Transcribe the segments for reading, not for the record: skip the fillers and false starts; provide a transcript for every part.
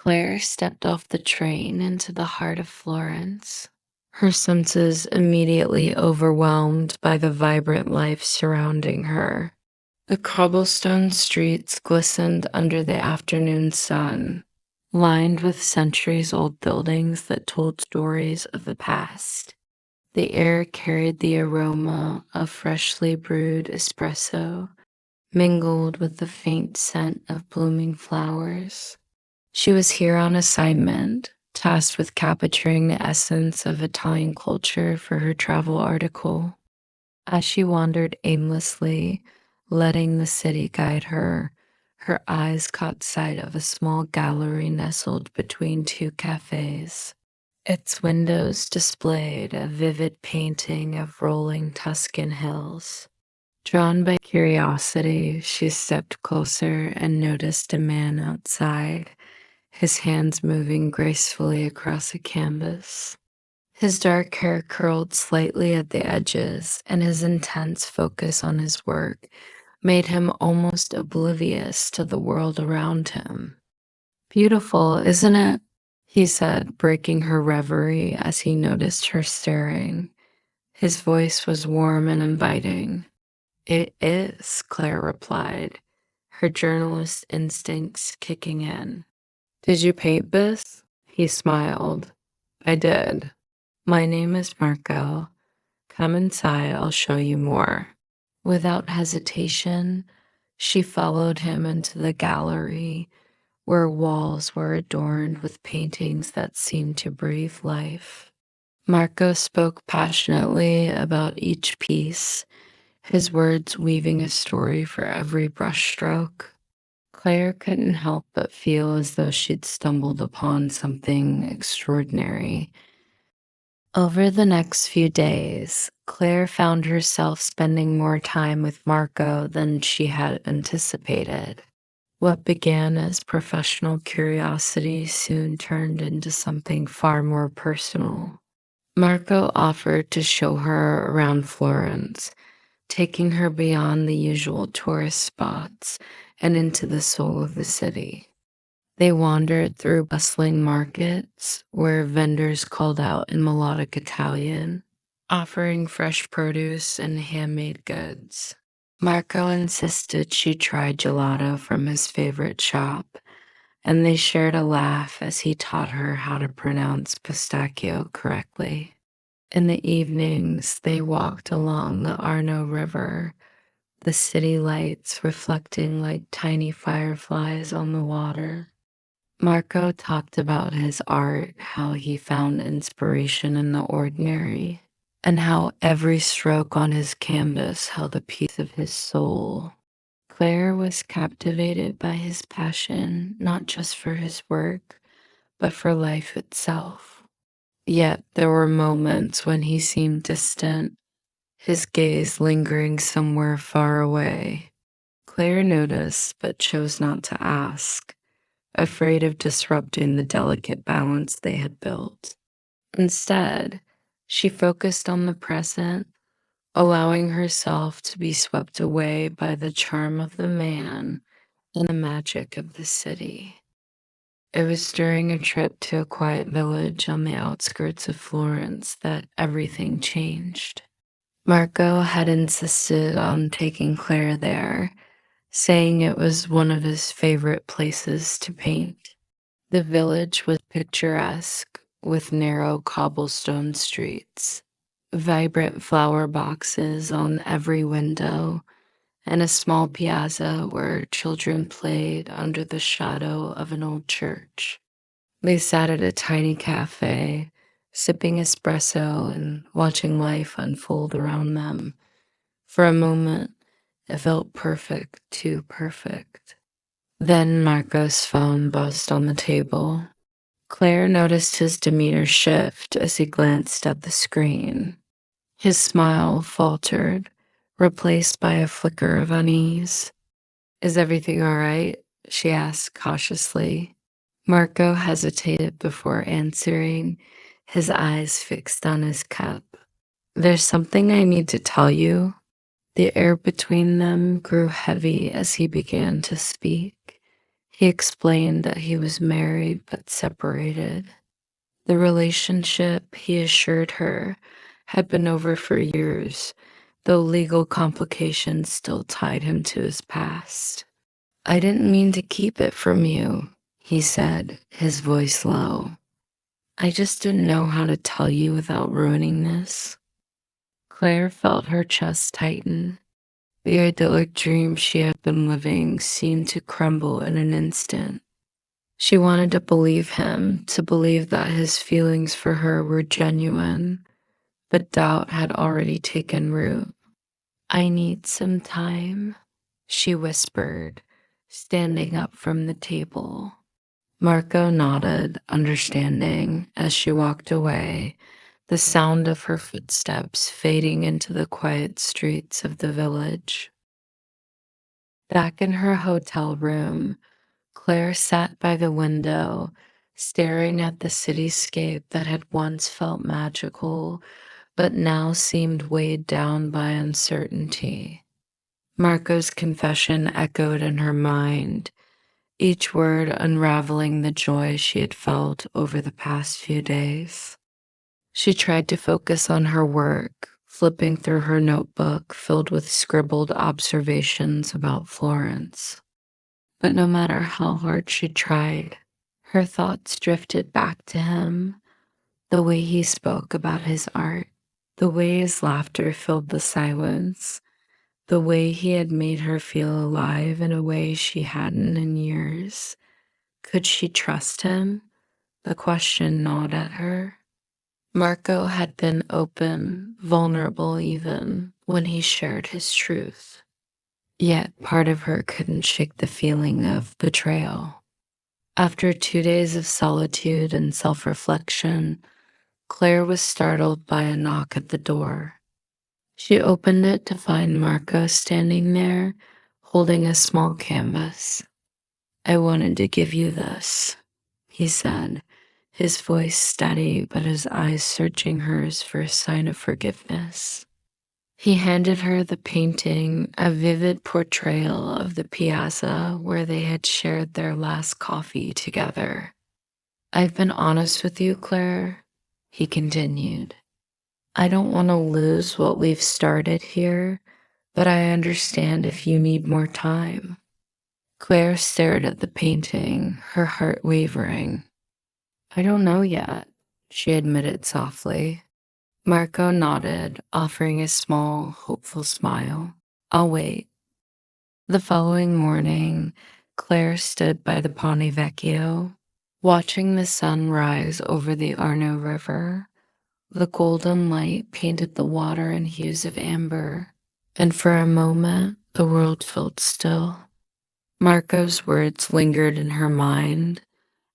Claire stepped off the train into the heart of Florence, her senses immediately overwhelmed by the vibrant life surrounding her. The cobblestone streets glistened under the afternoon sun, lined with centuries old buildings that told stories of the past. The air carried the aroma of freshly brewed espresso, mingled with the faint scent of blooming flowers. She was here on assignment, tasked with capturing the essence of Italian culture for her travel article. As she wandered aimlessly, letting the city guide her, her eyes caught sight of a small gallery nestled between two cafes. Its windows displayed a vivid painting of rolling Tuscan hills. Drawn by curiosity, she stepped closer and noticed a man outside, his hands moving gracefully across a canvas. His dark hair curled slightly at the edges, and his intense focus on his work made him almost oblivious to the world around him. Beautiful, isn't it? He said, breaking her reverie as he noticed her staring. His voice was warm and inviting. It is, Claire replied, her journalist instincts kicking in. Did you paint this? He smiled. I did. My name is Marco. Come inside, I'll show you more. Without hesitation, she followed him into the gallery, where walls were adorned with paintings that seemed to breathe life. Marco spoke passionately about each piece, his words weaving a story for every brushstroke. Claire couldn't help but feel as though she'd stumbled upon something extraordinary. Over the next few days, Claire found herself spending more time with Marco than she had anticipated. What began as professional curiosity soon turned into something far more personal. Marco offered to show her around Florence, taking her beyond the usual tourist spots and into the soul of the city. They wandered through bustling markets where vendors called out in melodic Italian, offering fresh produce and handmade goods. Marco insisted she try gelato from his favorite shop, and they shared a laugh as he taught her how to pronounce pistachio correctly. In the evenings, they walked along the Arno River, the city lights reflecting like tiny fireflies on the water. Marco talked about his art, how he found inspiration in the ordinary, and how every stroke on his canvas held a piece of his soul. Claire was captivated by his passion, not just for his work, but for life itself. Yet there were moments when he seemed distant, his gaze lingering somewhere far away. Claire noticed but chose not to ask, afraid of disrupting the delicate balance they had built. Instead, she focused on the present, allowing herself to be swept away by the charm of the man and the magic of the city. It was during a trip to a quiet village on the outskirts of Florence that everything changed. Marco had insisted on taking Claire there, saying it was one of his favorite places to paint. The village was picturesque, with narrow cobblestone streets, vibrant flower boxes on every window, and a small piazza where children played under the shadow of an old church. They sat at a tiny cafe, sipping espresso and watching life unfold around them. For a moment, it felt perfect, too perfect. Then Marco's phone buzzed on the table. Claire noticed his demeanor shift as he glanced at the screen. His smile faltered, replaced by a flicker of unease. Is everything all right? She asked cautiously. Marco hesitated before answering, his eyes fixed on his cup. There's something I need to tell you. The air between them grew heavy as he began to speak, He explained that he was married but separated. The relationship, he assured her, had been over for years, though legal complications still tied him to his past. I didn't mean to keep it from you, he said, his voice low. I just didn't know how to tell you without ruining this. Claire felt her chest tighten. The idyllic dream she had been living seemed to crumble in an instant. She wanted to believe him, to believe that his feelings for her were genuine, but doubt had already taken root. I need some time, she whispered, standing up from the table. Marco nodded, understanding, as she walked away, the sound of her footsteps fading into the quiet streets of the village. Back in her hotel room, Claire sat by the window, staring at the cityscape that had once felt magical, but now seemed weighed down by uncertainty. Marco's confession echoed in her mind, each word unraveling the joy she had felt over the past few days. She tried to focus on her work, flipping through her notebook filled with scribbled observations about Florence. But no matter how hard she tried, her thoughts drifted back to him, the way he spoke about his art, the way his laughter filled the silence, the way he had made her feel alive in a way she hadn't in years. Could she trust him? The question gnawed at her. Marco had been open, vulnerable even, when he shared his truth. Yet part of her couldn't shake the feeling of betrayal. After 2 days of solitude and self-reflection, Claire was startled by a knock at the door. She opened it to find Marco standing there, holding a small canvas. I wanted to give you this, he said, his voice steady but his eyes searching hers for a sign of forgiveness. He handed her the painting, a vivid portrayal of the piazza where they had shared their last coffee together. I've been honest with you, Claire, he continued. I don't want to lose what we've started here, but I understand if you need more time. Claire stared at the painting, her heart wavering. I don't know yet, she admitted softly. Marco nodded, offering a small, hopeful smile. I'll wait. The following morning, Claire stood by the Ponte Vecchio, watching the sun rise over the Arno River. The golden light painted the water in hues of amber, and for a moment the world felt still. Marco's words lingered in her mind,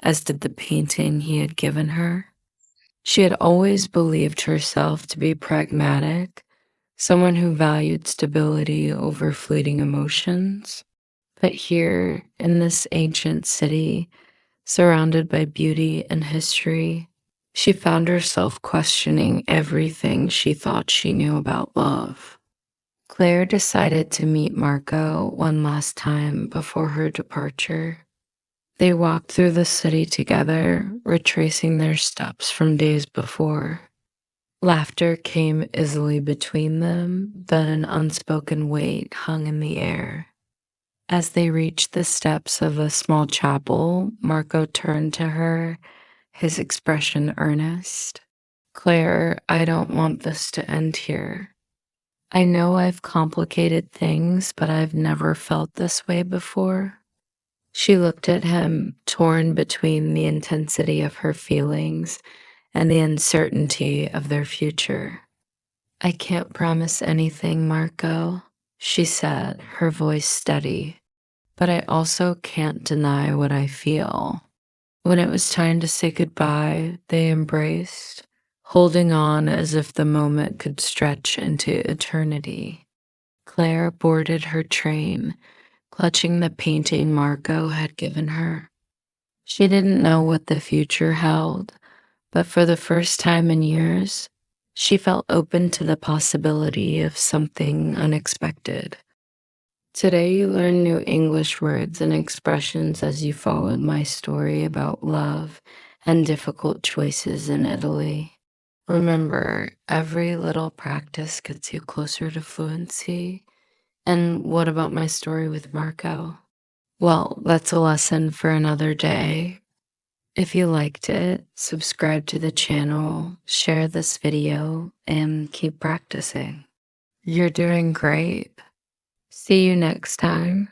as did the painting he had given her. She had always believed herself to be pragmatic, someone who valued stability over fleeting emotions. But here, in this ancient city, surrounded by beauty and history, she found herself questioning everything she thought she knew about love. Claire decided to meet Marco one last time before her departure. They walked through the city together, retracing their steps from days before. Laughter came easily between them, but an unspoken weight hung in the air. As they reached the steps of a small chapel, Marco turned to her, his expression earnest. Claire, I don't want this to end here. I know I've complicated things, but I've never felt this way before. She looked at him, torn between the intensity of her feelings and the uncertainty of their future. I can't promise anything, Marco, she said, her voice steady, but I also can't deny what I feel. When it was time to say goodbye, they embraced, holding on as if the moment could stretch into eternity. Claire boarded her train, clutching the painting Marco had given her. She didn't know what the future held, but for the first time in years, she felt open to the possibility of something unexpected. Today, you learn new English words and expressions as you followed my story about love and difficult choices in Italy. Remember, every little practice gets you closer to fluency. And what about my story with Marco? Well, that's a lesson for another day. If you liked it, subscribe to the channel, share this video, and keep practicing. You're doing great. See you next time.